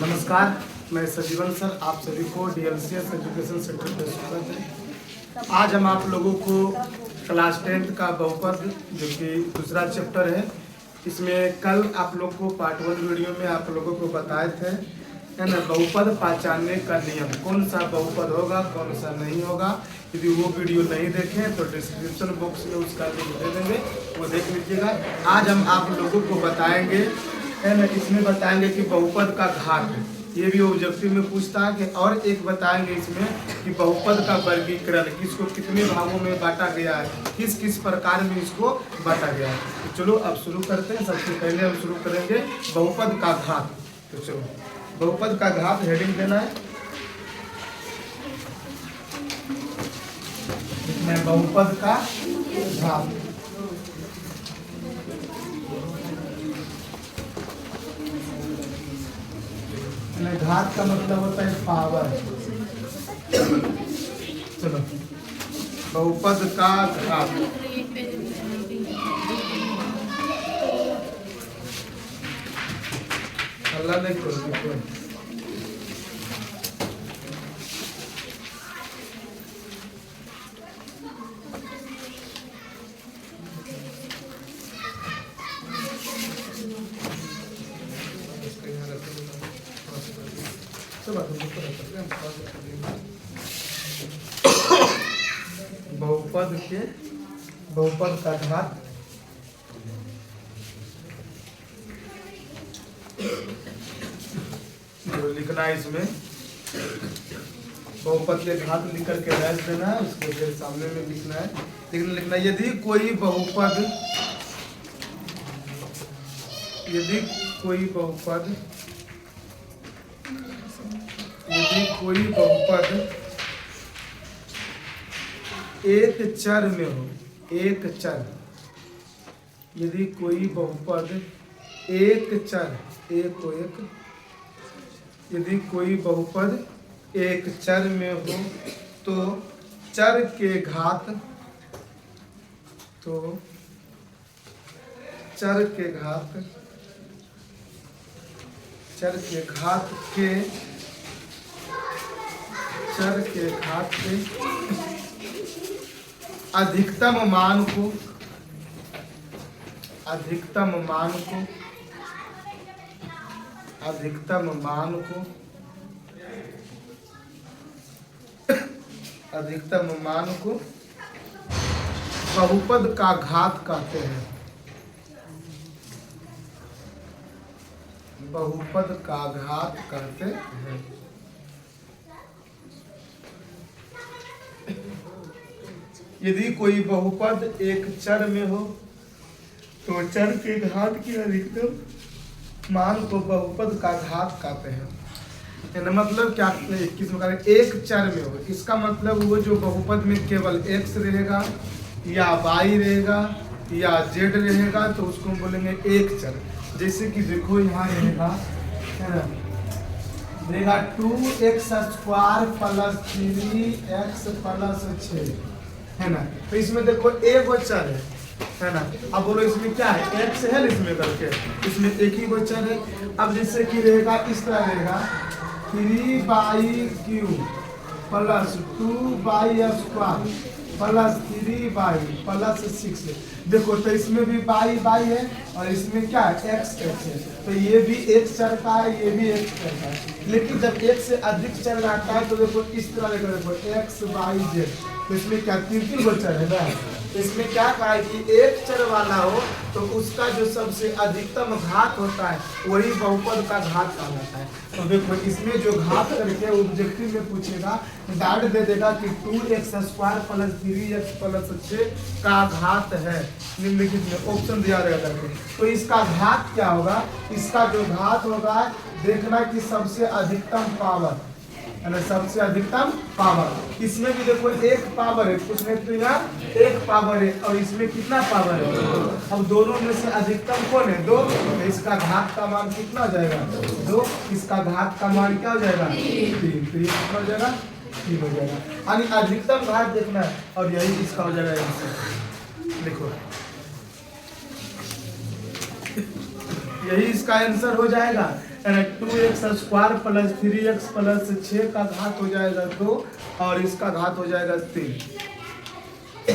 नमस्कार, मैं सजीवन सर आप सभी को DLCS एजुकेशन सेंटर पर स्वागत है। आज हम आप लोगों को क्लास 10th का बहुपद जो कि दूसरा चैप्टर है, इसमें कल आप लोग को पार्ट 1 वीडियो में आप लोगों को बताए थे है ना, बहुपद पहचानने का नियम, कौन सा बहुपद होगा कौन सा नहीं होगा। यदि वो वीडियो नहीं देखें तो डिस्क्रिप्शन बॉक्स में उसका लिंक दे देंगे, वो देख लीजिएगा। आज हम आप लोगों को बताएंगे है ना, इसमें बताएंगे कि बहुपद का घात, ये भी ऑब्जेक्टिव में पूछता है कि, और एक बताएंगे इसमें कि बहुपद का वर्गीकरण, किसको कितने भागों में बांटा गया है, किस किस प्रकार में इसको बांटा गया है। तो चलो अब शुरू करते हैं। सबसे पहले हम शुरू करेंगे बहुपद का घात। तो चलो बहुपद का घात हेडिंग देना है, इसमें बहुपद का घात। घात का मतलब होता है पावर। चलो बहुपद का घात, अल्लाह नहीं करो। बहुपद का घात जो लिखना है, इसमें बहुपद के घात लिख करके डैश देना है, उसको फिर सामने में लिखना है। लिखना यदि कोई बहुपद एक चर में हो, एक चर, यदि कोई बहुपद एक चर, एक को एक, यदि कोई बहुपद एक चर में हो तो चर के घात, चर के घात के अधिकतम मान को बहुपद का घात कहते हैं। बहुपद का घात कहते हैं। यदि कोई बहुपद एक चर में हो तो चर के घात की अधिकतम मान को बहुपद का घात कहते हैं। मतलब क्या, किस प्रकार एक चर में हो, इसका मतलब वो जो बहुपद में केवल x रहेगा या y रहेगा या z रहेगा तो उसको हम बोलेंगे एक चर। जैसे कि देखो यहाँ रहेगा है ना, रहेगा 2x² + 3x + 6 है ना। तो इसमें देखो एक वो चर है ना। अब बोलो इसमें क्या है, x है इसमें करके, इसमें एक ही वो चर है। अब जैसे कि रहेगा इस तरह रहेगा 3y³ + 2y² + 3y + 6। देखो तो इसमें भी y है और इसमें क्या है x है। तो ये भी एक चर का है, ये भी एक चर का है। लेकिन जब एक से अधिक चर रहता है तो देखो इस तरह देखो, x y z, तो इसमें क्या तीन चर है ना। तो इसमें क्या कहा है कि एक चर वाला हो तो उसका जो सबसे अधिकतम घात होता है वही बहुपद का घात कहलाता है। तो देखो इसमें जो घात करके ऑब्जेक्टिव में पूछेगा, डायरेक्ट दे देगा कि 2x² + 3x + 6 का घात है, निम्नलिखित में ऑप्शन दिया रहेगा करके। तो इसका घात क्या होगा, इसका जो घात होगा देखना कि सबसे अधिकतम पावर है ना, सबसे अधिकतम पावर। इसमें भी देखो एक पावर है, उसमें तो यहाँ एक पावर है और इसमें कितना पावर है। अब दोनों में से अधिकतम कौन है, 2। तो इसका घात का मान कितना हो जाएगा, 2। इसका घात का मान क्या हो जाएगा, 3। तो ये कितना हो जाएगा, 3 हो जाएगा। यानी अधिकतम घात देखना है और यही इसका हो जाएगा आंसर। देखो यही इसका आंसर हो जाएगा। 2x² प्लस 3x प्लस 6 का घात हो जाएगा 2 और इसका घात हो जाएगा 3।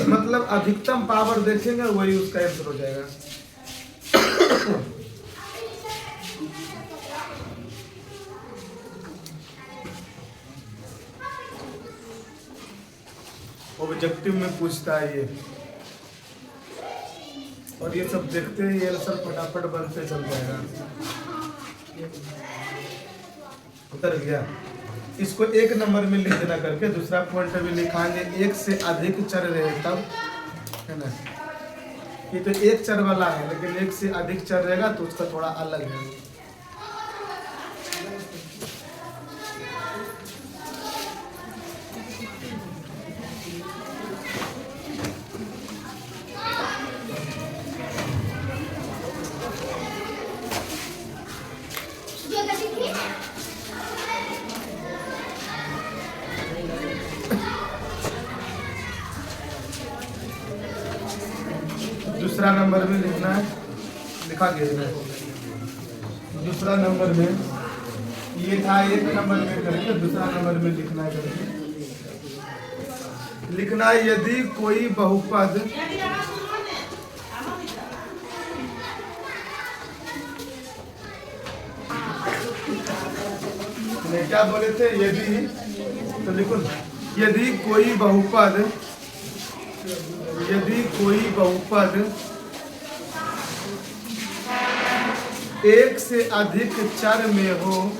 मतलब अधिकतम पावर देखेंगे वही उसका आंसर हो जाएगा। ऑब्जेक्टिव में पूछता है ये, और ये सब देखते हैं ये सब फटाफट बनते चल जाएगा। उतर गया। इसको 1 नंबर में लिख देना करके, दूसरा पॉइंट भी लिखाएंगे 1 से अधिक चर रहे तब, है ना। ये तो 1 चर वाला है, लेकिन 1 से अधिक चर रहेगा तो उसका थोड़ा अलग है। दूसरा नंबर में लिखना है, लिखा गया है। दूसरा नंबर में ये था 1 नंबर में करके दूसरा नंबर में लिखना है करके लिखना है यदि कोई बहुपद क्या बोले थे, यदि, तो लिखो यदि कोई बहुपद 1 से अधिक चर में हो,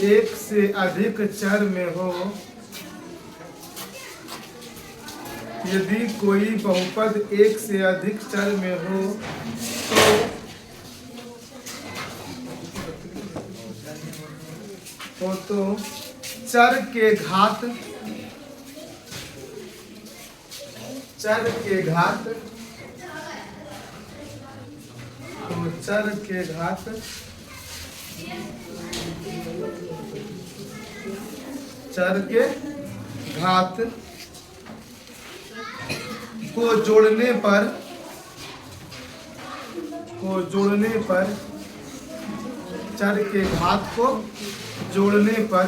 1 से अधिक चर में हो, यदि कोई बहुपद 1 से अधिक चर में हो तो चर के घात चर के घात को जोड़ने पर चर के घात को जोड़ने पर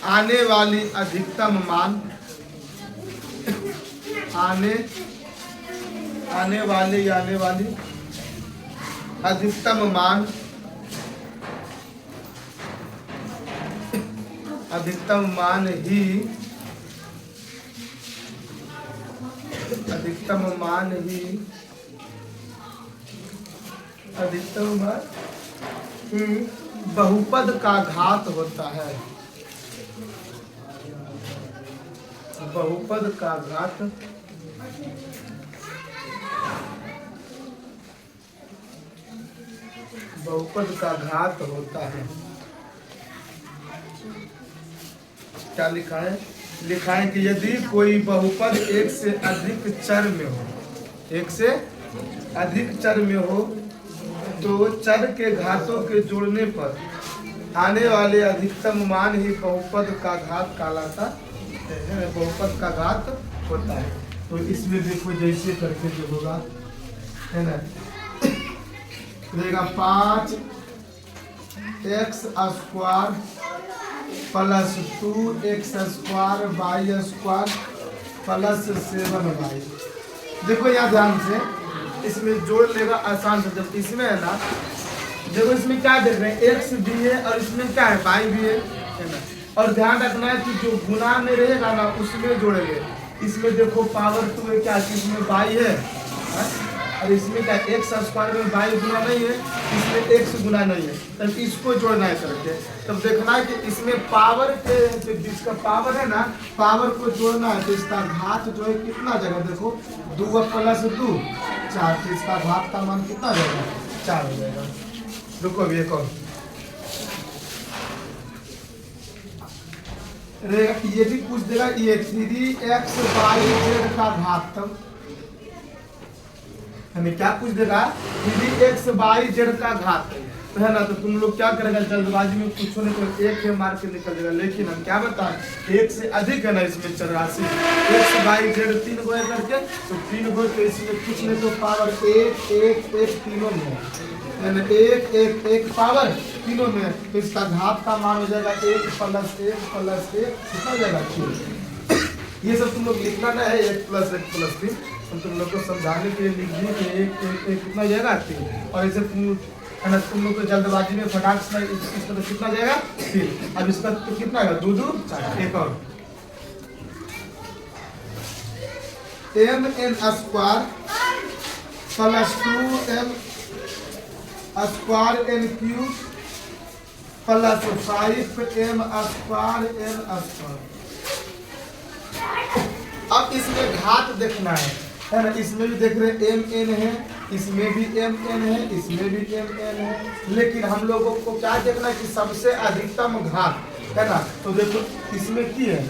आने वाली अधिकतम मान आने वाली अधिकतम मान ही बहुपद का घात होता है। बहुपद का घात होता है। क्या लिखा है? लिखा है कि यदि कोई बहुपद 1 से अधिक चर में हो, 1 से अधिक चर में हो, तो चर के घातों के जोड़ने पर आने वाले अधिकतम मान ही बहुपद का घात कहलाता है, बहुपद का घात होता है। तो इसमें देखो जैसे करके जो होगा, है ना, रहेगा 5x² plus 2x² y² plus 7y। देखो यहाँ ध्यान से, इसमें जोड़ लेगा आसान से। जब इसमें है ना, देखो इसमें क्या देख रहे हैं, x भी है और इसमें क्या है, y भी है ना। और ध्यान रखना है कि जो गुना में रहेगा ना उसमें जोड़ेंगे। इसमें देखो पावर 2 है, क्या इसमें y है, और इसमें क्या x² में y गुना नहीं है, इसमें x गुना नहीं है, तब इसको जोड़ना है करके। तब देखना है कि इसमें पावर के जिसका पावर है ना, पावर को जोड़ना है। तो इसका घात जो है कितना जगह, देखो 2 प्लस 2 4, तो इसका घात का मान कितना जाएगा, 4 हो जाएगा। रुको अभी एक और, ये भी पूछ देगा, ये 3xyz का घात, तब हमें क्या पूछ देगा, 3xyz का घात। तो है ना, तो तुम लोग क्या करेगा, जल्दबाजी में कुछ नहीं तो एक है मार के निकल जाएगा। लेकिन हम क्या बताएं, एक से अधिक है ना इसमें 84, एक्स बाई जेड 3 गो करके, तो 3 गो तो इसमें कुछ नहीं तो पावर एक एक एक तीनों में है, एक एक एक पावर तीनों में, तो इसका घात का मान हो जाएगा 1 + 1 + 1 कितना हो जाएगा 3। ये सब तुम लोग लिखना ना है, 1 + 1 + 3 हम तुम लोग को समझाने के लिए लिख दिए कि 1 1 1 कितना हो जाएगा 3। और इसे है ना तुम लोग को जल्दबाजी में फटाक से इसका तो कितना जाएगा 3। अब इसका तो कितना आएगा 2 2 4। एक और mn² + 2m² n³ + 5m²n²। अब इसमें घात देखना है ना, इसमें भी देख रहे हैं mn है, इसमें भी mn है, इसमें भी mn है, लेकिन हम लोगों को क्या देखना है कि सबसे अधिकतम घात है ना। तो देखो इसमें की है,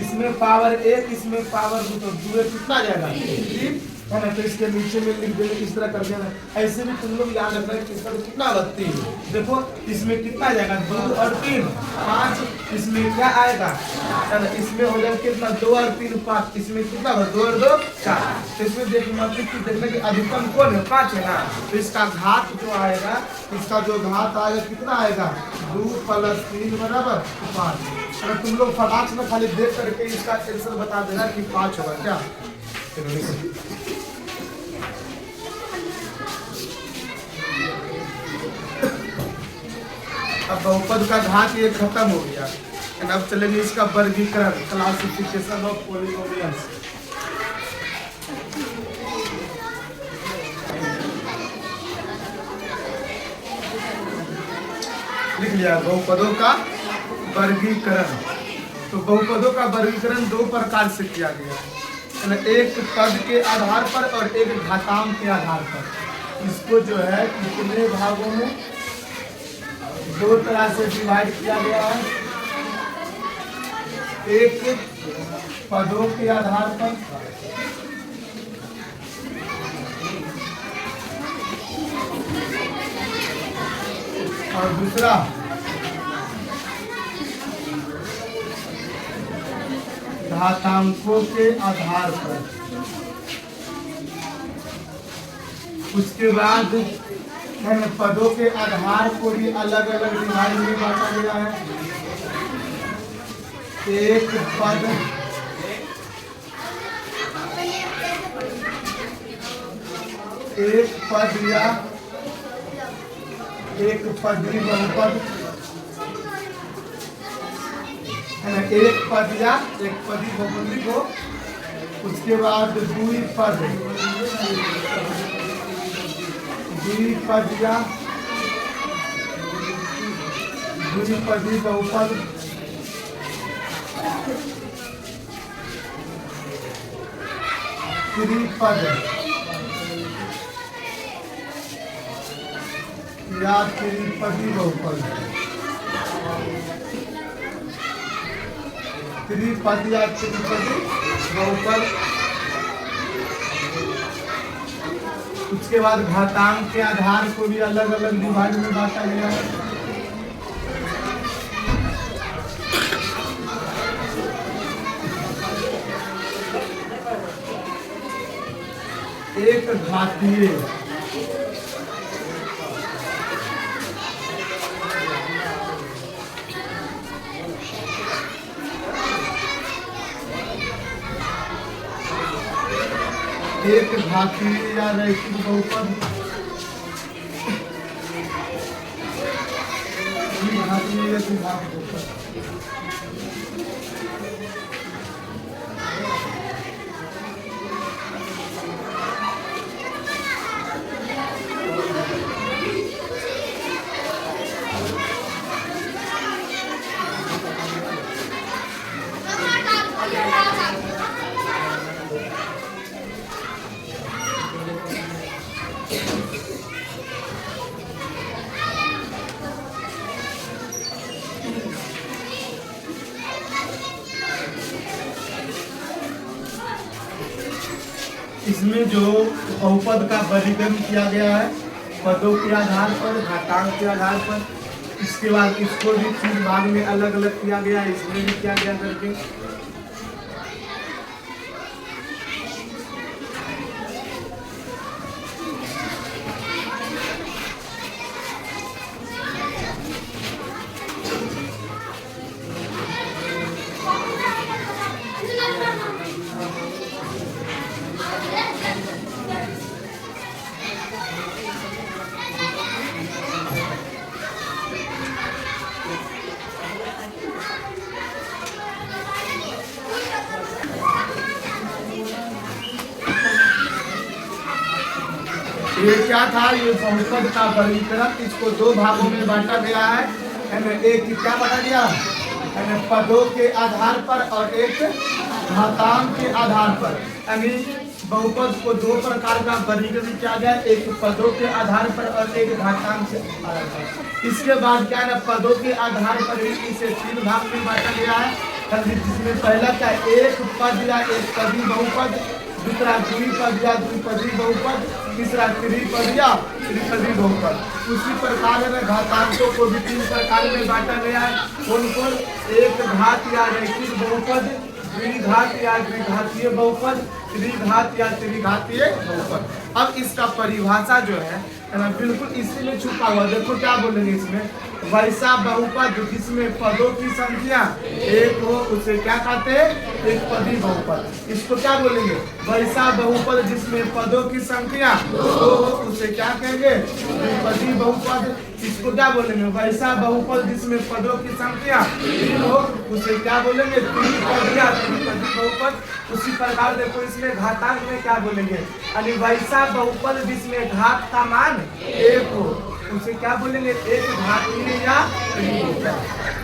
इसमें पावर 1, इसमें पावर 2, तो 2 कितना जाएगा 3 है ना। तो इसके नीचे में लिख देंगे, इस तरह कर देना। ऐसे भी तुम लोग याद रखना है कि इसका तो कितना होगा 3। देखो इसमें कितना जाएगा 2 और 3 5, इसमें क्या आएगा है ना, इसमें हो जाएगा कितना 2 और 3 5, इसमें कितना होगा 2 और 2 4। तो इसमें देखना कि अधिकतम कौन है 5 है ना। तो इसका घात जो आएगा, इसका जो घात आएगा कितना आएगा 2 + 3 = 5। अगर तुम लोग फटाक से खाली देख करके इसका आंसर बता देना कि 5 होगा क्या। अब बहुपद का घात ये खत्म हो गया, अब चलेंगे इसका वर्गीकरण, क्लासिफिकेशन ऑफ पॉलिनोमियल्स। लिख लिया बहुपदों का वर्गीकरण। तो बहुपदों का वर्गीकरण 2 प्रकार से किया गया है, एक पद के आधार पर और एक घातांक के आधार पर। इसको जो है कितने भागों में 2 तरह से डिवाइड किया गया है, एक पदों के आधार पर और दूसरा घातांकों के आधार पर। उसके बाद पदों के आधार को भी अलग अलग डिवाइड में बांटा गया है। एक पद या एक पदी बहुपद है ना, एक पद या एक पदी बहुपदी को। उसके बाद द्विपद या द्विपदी बहुपद। त्रिपद या त्रिपदी बहुपद। त्रिपद या त्रिपदी बहुपद। उसके बाद घातांक के आधार को भी अलग अलग डिवाइड में बांटा गया है। एक घातीय या रैखिक बहुपद। घातीय या द्विघात बहुपद। इसमें जो बहुपद का वर्गीकरण किया गया है पदों के आधार पर, घातांक के आधार पर। इसके बाद इसको भी 3 भाग में अलग अलग किया गया, इसमें भी किया गया करके। ये क्या था, ये बहुपद का वर्गीकरण। इसको 2 भागों में बांटा गया है। एक क्या बांटा गया, पदों के आधार पर और एक घातांक के आधार पर। यानी बहुपद को 2 प्रकार का वर्गीकरण किया गया, एक पदों के आधार पर और एक घातांक के आधार पर। इसके बाद क्या है, पदों के आधार पर ही इसे 3 भाग में बांटा गया है, जिसमें पहला क्या है, एक पद या एक पदी बहुपद, दूसरा द्विपद या द्विपदी बहुपद, तीसरा त्रिपद या त्रिपदी बहुपद। उसी प्रकार में घातांकों को भी 3 प्रकार में बांटा गया है। कौन कौन, एक घात या रैखिक बहुपद, द्विघात या द्विघातीय बहुपद, त्रिघात या त्रिघातीय बहुपद। अब इसका परिभाषा जो है ना, बिल्कुल इसी में छुपा हुआ। देखो क्या बोलेंगे इसमें, वैसा बहुपद जिसमें पदों की संख्या 1 हो उसे क्या कहते हैं, एक पदी बहुपद। इसको क्या बोलेंगे, वैसा बहुपद जिसमें पदों की संख्या 2 हो उसे क्या कहेंगे, द्विपदी बहुपद। इसको क्या बोलेंगे, वैसा बहुपद जिसमें पदों की संख्या 3 हो उसे क्या बोलेंगे, त्रिपद या त्रिपदी बहुपद। उसी प्रकार देखो इसमें घातांक में क्या बोलेंगे, यानी वैसा बहुपद जिसमें घात का मान 1 हो उसे क्या बोलेंगे, एक घातीय या त्रिघातीय।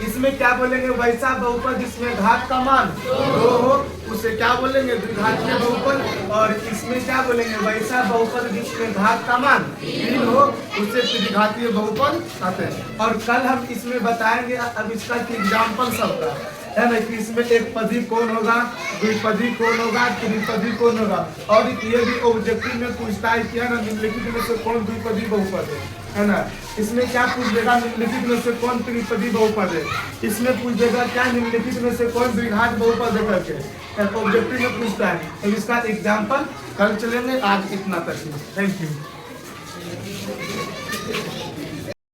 इसमें क्या बोलेंगे, वैसा बहुपद जिसमें घात का मान 2 हो उसे क्या बोलेंगे, द्विघातीय बहुपद। और इसमें क्या बोलेंगे, वैसा बहुपद जिसमें घात का मान 3 हो उसे त्रिघातीय बहुपद कहते हैं। और कल हम इसमें बताएंगे अब इसका एग्जाम्पल सबका है ना, कि इसमें एक पदी कौन होगा, द्विपदी कौन होगा, त्रिपदी कौन होगा। और ये भी ऑब्जेक्टिव में पूछता है कि है ना, निम्नलिखित में से कौन द्विपदी बहुपद है ना। इसमें क्या पूछ देगा, निम्नलिखित में से कौन त्रिपदी बहुपद है। इसमें पूछ देगा क्या, निम्नलिखित में से कौन द्विघात बहुपद है करके, ऑब्जेक्टिव में पूछता है। तो इसका एग्जाम्पल कल चलेंगे, आज इतना तक। Thank you.